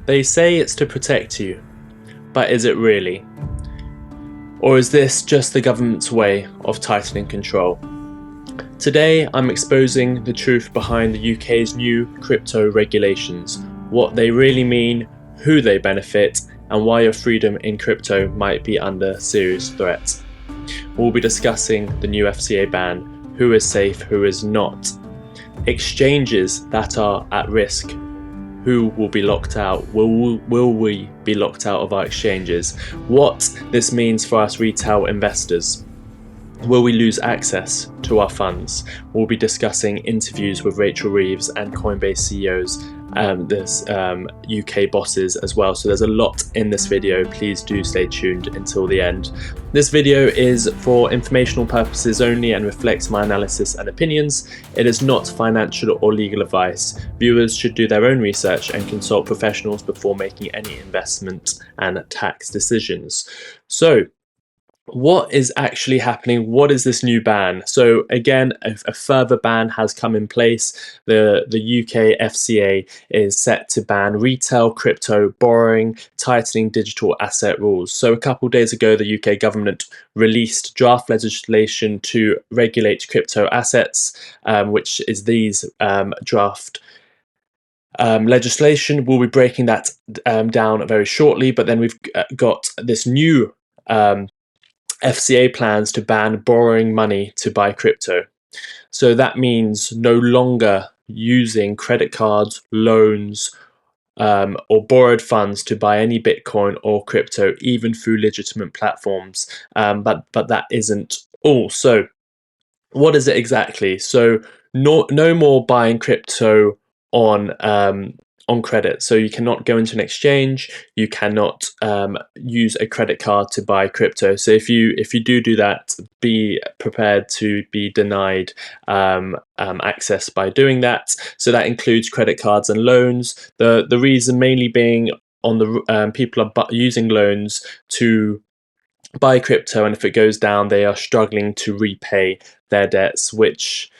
They say it's to protect you, but is it really? Or is this just the government's way of tightening control? Today, I'm exposing the truth behind the UK's new crypto regulations, what they really mean, who they benefit, and why your freedom in crypto might be under serious threat. We'll be discussing the new FCA ban, who is safe, who is not, exchanges that are at risk, who will be locked out, will we be locked out of our exchanges, what this means for us retail investors. Will we lose access to our funds? We'll be discussing interviews with Rachel Reeves and Coinbase CEOs, UK bosses as well. So there's a lot in this video. Please do stay tuned until the end. This video is for informational purposes only and reflects my analysis and opinions. It is not financial or legal advice. Viewers should do their own research and consult professionals before making any investment and tax decisions. So, what is actually happening? What is this new ban? So again, a further ban has come in place. The UK FCA is set to ban retail crypto borrowing, tightening digital asset rules. So a couple of days ago, the UK government released draft legislation to regulate crypto assets, which is these draft legislation. We'll be breaking that down very shortly, but then we've got this new FCA plans to ban borrowing money to buy crypto. So that means no longer using credit cards, loans, or borrowed funds to buy any Bitcoin or crypto, even through legitimate platforms. But that isn't all. So what is it exactly? So no more buying crypto on credit. So you cannot go into an exchange, you cannot use a credit card to buy crypto. So if you do that, be prepared to be denied access by doing that. So that includes credit cards and loans. The reason mainly being on the people are using loans to buy crypto, and if it goes down, they are struggling to repay their debts, which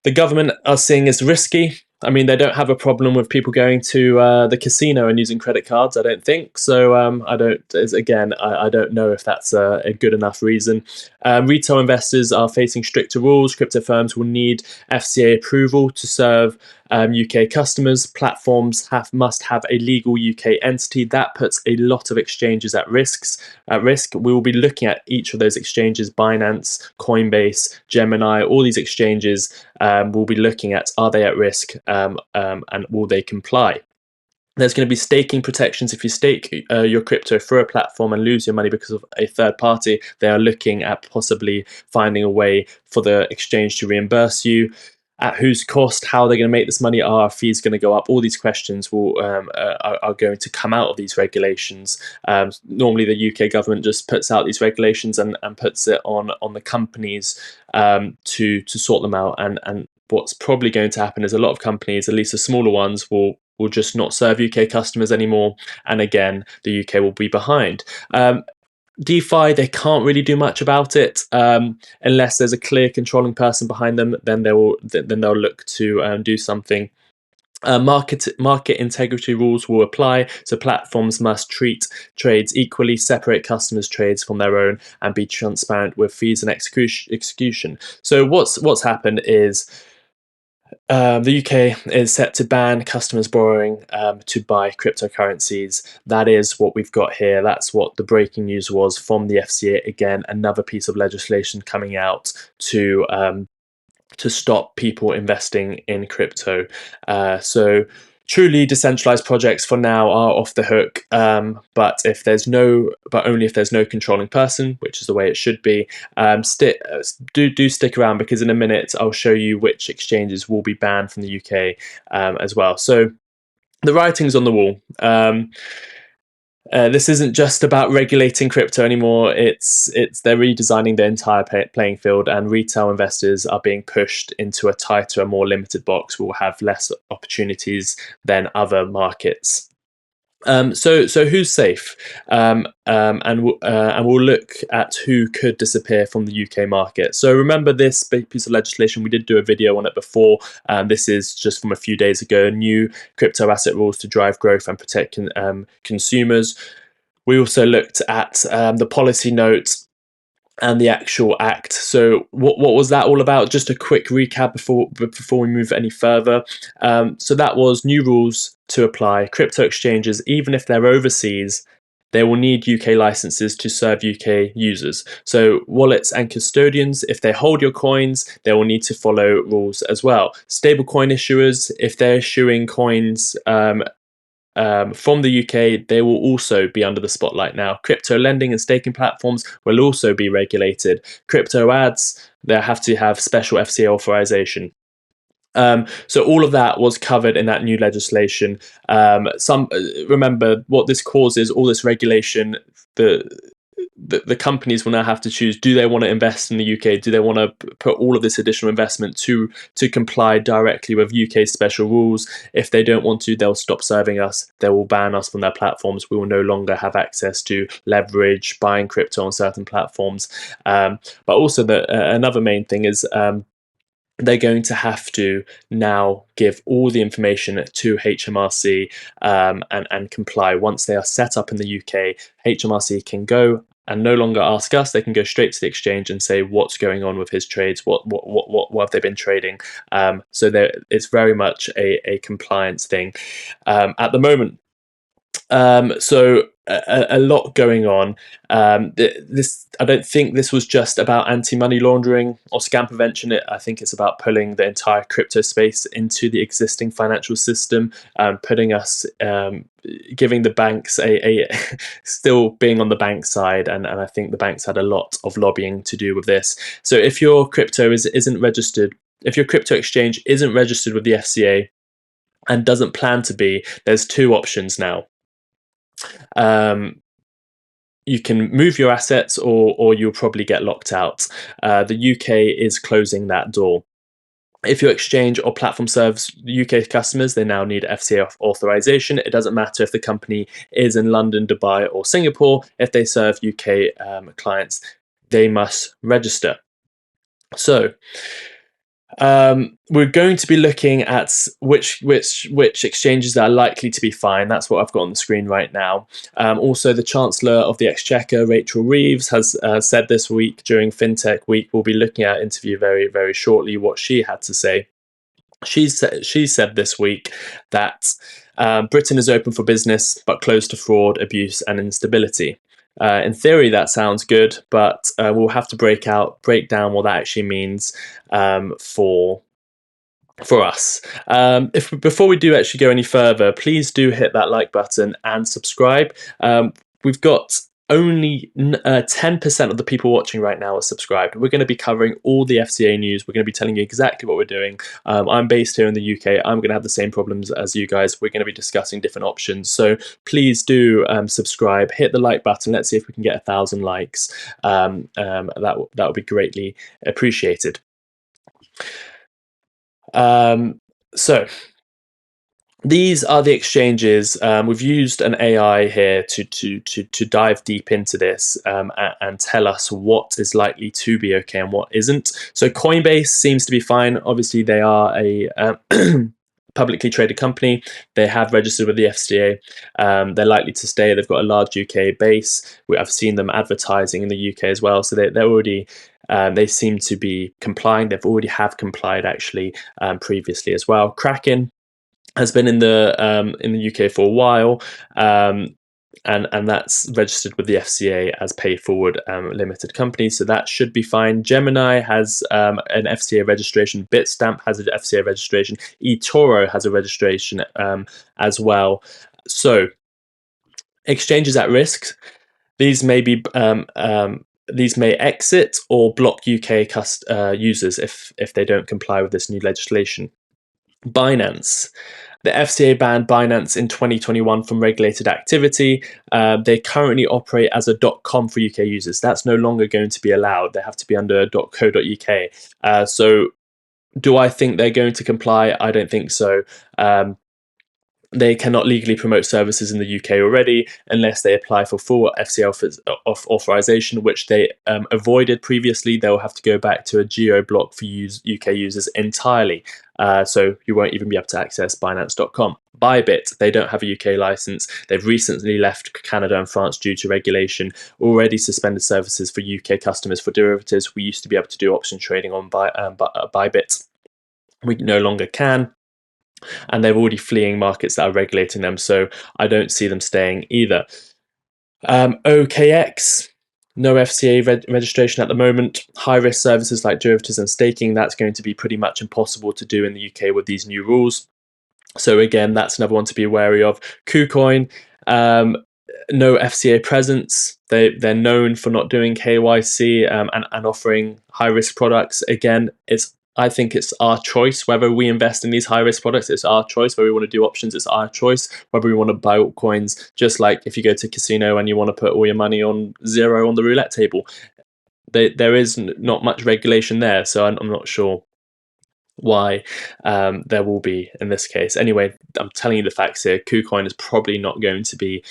the government are seeing as risky. I mean, they don't have a problem with people going to the casino and using credit cards, I don't think. So I don't know if that's a good enough reason. Retail investors are facing stricter rules. Crypto firms will need FCA approval to serve UK customers. Platforms must have a legal UK entity. That puts a lot of exchanges at risk. We will be looking at each of those exchanges: Binance, Coinbase, Gemini. All these exchanges we'll be looking at, are they at risk, and will they comply? There's going to be staking protections. If you stake your crypto through a platform and lose your money because of a third party, they are looking at possibly finding a way for the exchange to reimburse you. At whose cost? How are they going to make this money? Are our fees going to go up? All these questions are going to come out of these regulations. Normally, the UK government just puts out these regulations and puts it on the companies to sort them out. And what's probably going to happen is a lot of companies, at least the smaller ones, will just not serve UK customers anymore. And again, the UK will be behind. DeFi, they can't really do much about it unless there's a clear controlling person behind them. Then they'll look to do something. Market integrity rules will apply, so platforms must treat trades equally, separate customers' trades from their own, and be transparent with fees and execution. So what's happened is the UK is set to ban customers borrowing to buy cryptocurrencies. That is what we've got here. That's what the breaking news was from the FCA. Again, another piece of legislation coming out to stop people investing in crypto. So truly decentralized projects for now are off the hook, but only if there's no controlling person, which is the way it should be. Do stick around, because in a minute I'll show you which exchanges will be banned from the UK as well. So the writing's on the wall. This isn't just about regulating crypto anymore. They're redesigning the entire playing field, and retail investors are being pushed into a tighter and more limited box. Will have less opportunities than other markets. So who's safe? And we'll look at who could disappear from the UK market. So remember this big piece of legislation. We did do a video on it before. This is just from a few days ago. New crypto asset rules to drive growth and protect consumers. We also looked at the policy notes and the actual act. So what was that all about? Just a quick recap before we move any further. So that was new rules to apply. Crypto exchanges, even if they're overseas, they will need UK licenses to serve UK users. So wallets and custodians, if they hold your coins, they will need to follow rules as well. Stablecoin issuers, if they're issuing coins from the UK, they will also be under the spotlight now. Crypto lending and staking platforms will also be regulated. Crypto ads, they have to have special FCA authorization. So all of that was covered in that new legislation. Remember what this causes, all this regulation. The companies will now have to choose: do they want to invest in the UK? Do they want to put all of this additional investment to comply directly with UK special rules? If they don't want to, they'll stop serving us. They will ban us from their platforms. We will no longer have access to leverage buying crypto on certain platforms. But also, another main thing is they're going to have to now give all the information to HMRC and comply. Once they are set up in the UK, HMRC can go and no longer ask us. They can go straight to the exchange and say what's going on with his trades, what have they been trading. So it's very much a compliance thing at the moment. So a lot going on. This I don't think this was just about anti-money laundering or scam prevention. I think it's about pulling the entire crypto space into the existing financial system, putting us, giving the banks a still being on the bank side, and I think the banks had a lot of lobbying to do with this. So if your crypto isn't registered, if your crypto exchange isn't registered with the FCA and doesn't plan to be, there's two options now. You can move your assets, or you'll probably get locked out. The UK is closing that door. If your exchange or platform serves UK customers, they now need FCA authorization. It doesn't matter if the company is in London, Dubai, or Singapore. If they serve UK clients, they must register. So we're going to be looking at which exchanges are likely to be fined. That's what I've got on the screen right now. Also, the Chancellor of the Exchequer, Rachel Reeves, has said this week during FinTech Week, we'll be looking at an interview very, very shortly, what she had to say. She said this week that Britain is open for business but closed to fraud, abuse and instability. In theory, that sounds good, but we'll have to break down what that actually means for us. Before we do actually go any further, please do hit that like button and subscribe. We've got only 10% of the people watching right now are subscribed. We're going to be covering all the FCA news. We're going to be telling you exactly what we're doing. I'm based here in the UK. I'm going to have the same problems as you guys. We're going to be discussing different options. So please do subscribe, hit the like button. Let's see if we can get 1,000 likes. That would be greatly appreciated. So these are the exchanges. We've used an AI here to dive deep into this and tell us what is likely to be okay and what isn't. So Coinbase seems to be fine. Obviously, they are a publicly traded company. They have registered with the FCA. They're likely to stay. They've got a large UK base. I've seen them advertising in the UK as well. So they're already. They seem to be complying. They've already have complied actually previously as well. Kraken has been in the UK for a while, and that's registered with the FCA as pay forward limited company, so that should be fine. Gemini has an FCA registration. Bitstamp has an FCA registration. eToro has a registration as well. So exchanges at risk. These may be these may exit or block UK users if they don't comply with this new legislation. Binance. The FCA banned Binance in 2021 from regulated activity. They currently operate as a .com for UK users. That's no longer going to be allowed. They have to be under .co.uk. So do I think they're going to comply? I don't think so. they cannot legally promote services in the UK already unless they apply for full FCA authorization, which they avoided previously. They'll have to go back to a geo block for UK users entirely. So you won't even be able to access Binance.com. Bybit, they don't have a UK license. They've recently left Canada and France due to regulation, already suspended services for UK customers for derivatives. We used to be able to do option trading on Bybit. We no longer can. And they're already fleeing markets that are regulating them, so I don't see them staying either. OKX, no FCA registration at the moment. High-risk services like derivatives and staking, that's going to be pretty much impossible to do in the UK with these new rules. So again, that's another one to be wary of. KuCoin, no FCA presence. They're known for not doing KYC and offering high-risk products. Again, I think it's our choice whether we invest in these high-risk products. It's our choice whether we want to do options. It's our choice whether we want to buy altcoins, just like if you go to a casino and you want to put all your money on zero on the roulette table. There is not much regulation there, so I'm not sure why there will be in this case. Anyway, I'm telling you the facts here. KuCoin is probably not going to be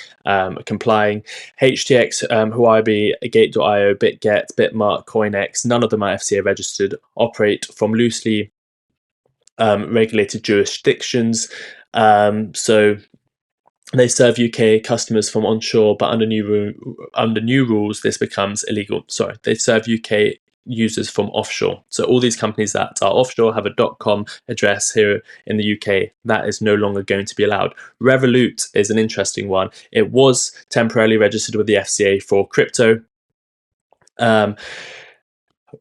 complying. HTX, Huobi, Gate.io, BitGet, Bitmark, CoinX, none of them are FCA registered, operate from loosely regulated jurisdictions. So they serve UK customers from onshore, but under new rules, this becomes illegal. Sorry, they serve UK users from offshore. So all these companies that are offshore have a .com address here in the UK. That is no longer going to be allowed. Revolut is an interesting one. It was temporarily registered with the FCA for crypto.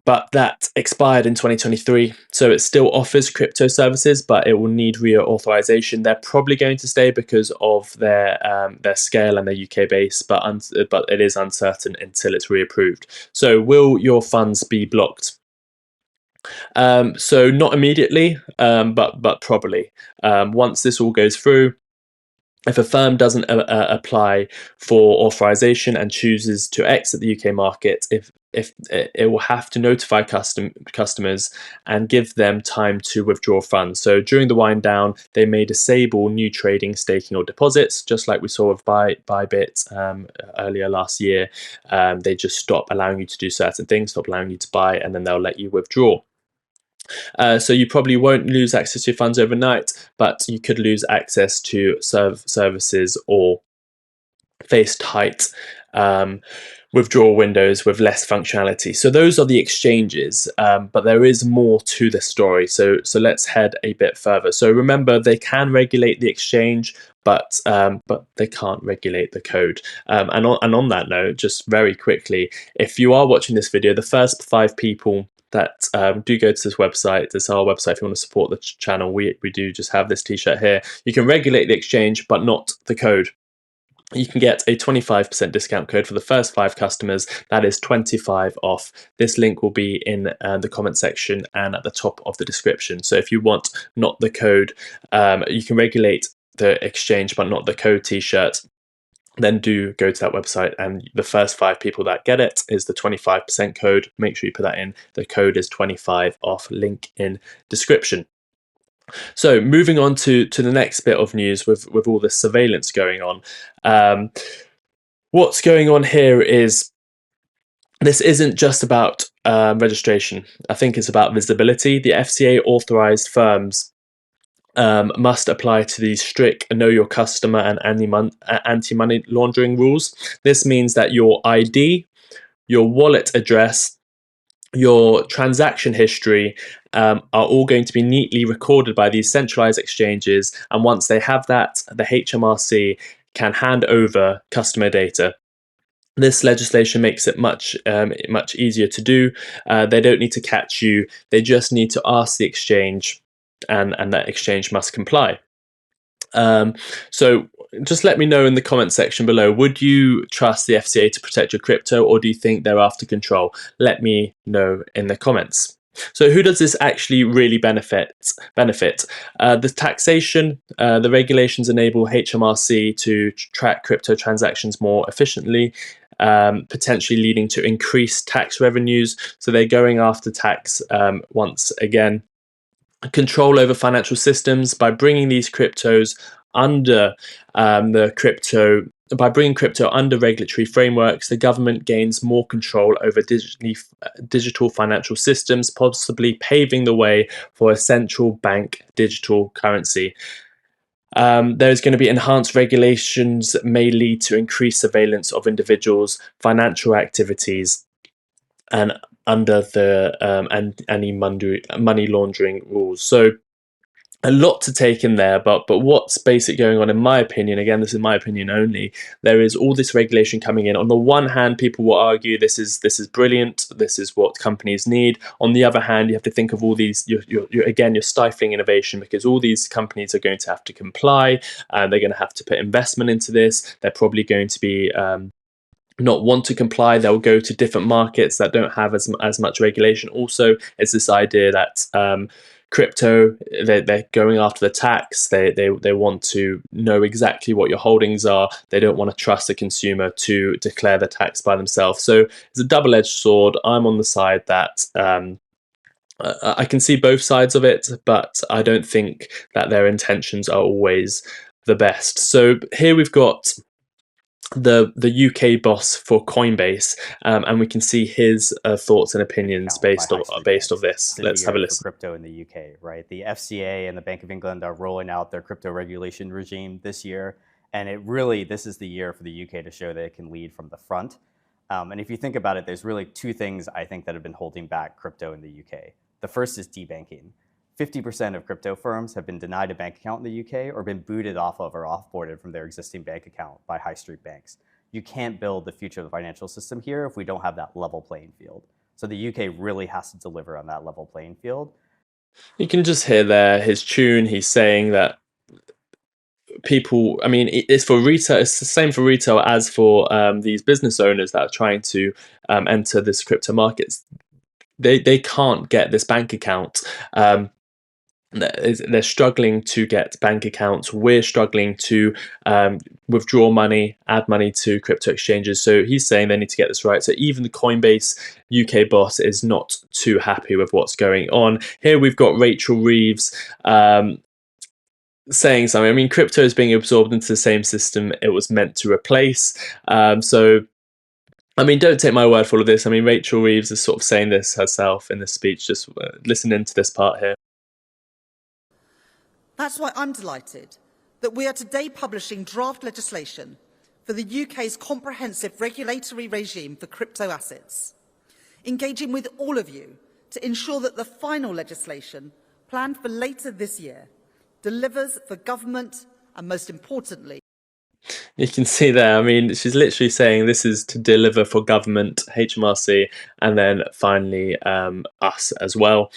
But that expired in 2023, so it still offers crypto services, but it will need reauthorization. They're probably going to stay because of their scale and their UK base, but it is uncertain until it's reapproved. So will your funds be blocked? So not immediately, but probably. Once this all goes through, if a firm doesn't apply for authorization and chooses to exit the UK market, if it will have to notify customers and give them time to withdraw funds. So during the wind down, they may disable new trading, staking, or deposits, just like we saw with Bybit earlier last year. They just stop allowing you to do certain things, stop allowing you to buy, and then they'll let you withdraw. So you probably won't lose access to your funds overnight, but you could lose access to services or face tight withdrawal windows with less functionality. So those are the exchanges, but there is more to the story. So let's head a bit further. So remember, they can regulate the exchange, but they can't regulate the code. And on that note, just very quickly, if you are watching this video, the first 5 people that do go to this website. This is our website. If you want to support the channel, we do just have this t-shirt here. You can regulate the exchange, but not the code. You can get a 25% discount code for the first 5 customers. That is 25 off. This link will be in the comment section and at the top of the description. So if you want not the code, you can regulate the exchange, but not the code t-shirt, then do go to that website, and the first 5 people that get it is the 25% code. Make sure you put that in. The code is 25 off, link in description. So moving on to the next bit of news with all this surveillance going on. What's going on here is this isn't just about registration. I think it's about visibility. The FCA authorized firms must apply to these strict know your customer and anti-money laundering rules. This means that your ID, your wallet address, your transaction history are all going to be neatly recorded by these centralized exchanges. And once they have that, the HMRC can hand over customer data. This legislation makes it much easier to do. They don't need to catch you. They just need to ask the exchange, and that exchange must comply. So just let me know in the comment section below, would you trust the FCA to protect your crypto, or do you think they're after control? Let me know in the comments. So who does this actually really benefit? The taxation, the regulations enable HMRC to track crypto transactions more efficiently, potentially leading to increased tax revenues. So they're going after tax once again. Control over financial systems by bringing these cryptos under the crypto. By bringing crypto under regulatory frameworks, the government gains more control over digital financial systems, possibly paving the way for a central bank digital currency. There's going to be enhanced regulations that may lead to increased surveillance of individuals' financial activities and under the anti-money laundering rules. So a lot to take in there, but what's basically going on, in my opinion, again, this is my opinion only, there is all this regulation coming in. On the one hand, people will argue this is brilliant, this is what companies need. On the other hand, you have to think of all these, you're stifling innovation, because all these companies are going to have to comply, they're going to have to put investment into this, they're probably going to be not want to comply, they'll go to different markets that don't have as much regulation. Also, it's this idea that crypto, they're going after the tax, they want to know exactly what your holdings are, they don't want to trust the consumer to declare the tax by themselves. So it's a double-edged sword. I'm on the side that I can see both sides of it, but I don't think that their intentions are always the best. So here we've got the UK boss for Coinbase, and we can see his thoughts and opinions based of this. Let's have a listen. Crypto in the UK, right? The FCA and the Bank of England are rolling out their crypto regulation regime this year, and this is the year for the UK to show that it can lead from the front. And if you think about it, there's really two things I think that have been holding back crypto in the UK. The first is debanking. 50% of crypto firms have been denied a bank account in the UK or been booted off of or offboarded from their existing bank account by high street banks. You can't build the future of the financial system here if we don't have that level playing field. So the UK really has to deliver on that level playing field. You can just hear there his tune. He's saying that people, I mean, it's for retail, it's the same for retail as for these business owners that are trying to enter this crypto markets. They can't get this bank account. They're struggling to get bank accounts. We're struggling to withdraw money, add money to crypto exchanges. So he's saying they need to get this right. So even the Coinbase UK boss is not too happy with what's going on. Here we've got Rachel Reeves saying something. I mean, crypto is being absorbed into the same system it was meant to replace. So I mean, don't take my word for all of this. I mean, Rachel Reeves is sort of saying this herself in this speech. Just listen into this part here. That's why I'm delighted that we are today publishing draft legislation for the UK's comprehensive regulatory regime for crypto assets, engaging with all of you to ensure that the final legislation, planned for later this year, delivers for government and, most importantly, you can see there, I mean, she's literally saying this is to deliver for government, HMRC, and then finally us as well.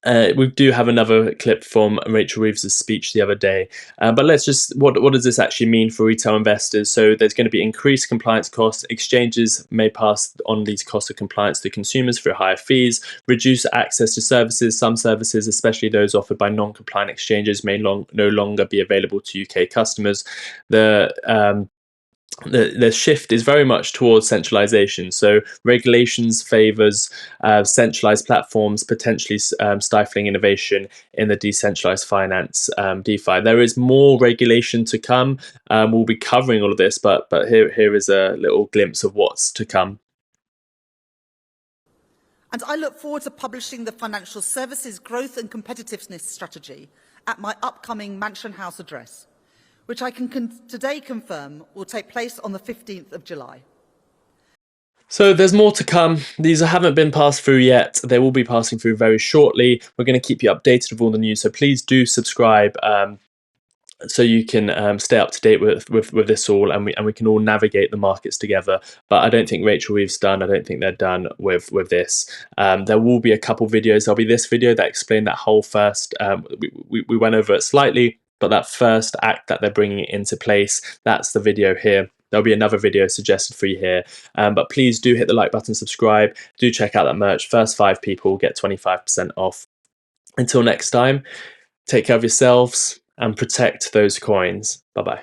We do have another clip from Rachel Reeves' speech the other day, but let's just, what does this actually mean for retail investors? So there's going to be increased compliance costs. Exchanges may pass on these costs of compliance to consumers through higher fees, reduce access to services. Some services, especially those offered by non-compliant exchanges, may no longer be available to UK customers. The shift is very much towards centralization. So regulations favors centralized platforms, potentially stifling innovation in the decentralized finance, DeFi. There is more regulation to come. We'll be covering all of this, but here is a little glimpse of what's to come. And I look forward to publishing the Financial Services Growth and Competitiveness Strategy at my upcoming Mansion House address, which I can today confirm will take place on the 15th of July. So there's more to come. These haven't been passed through yet. They will be passing through very shortly. We're going to keep you updated with all the news, so please do subscribe so you can stay up to date with this all, and we can all navigate the markets together. But I don't think Rachel Reeves done. I don't think they're done with this. There will be a couple videos. There'll be this video that explained that whole first. We went over it slightly, but that first act that they're bringing into place, that's the video here. There'll be another video suggested for you here. But please do hit the like button, subscribe. Do check out that merch. First 5 people get 25% off. Until next time, take care of yourselves and protect those coins. Bye-bye.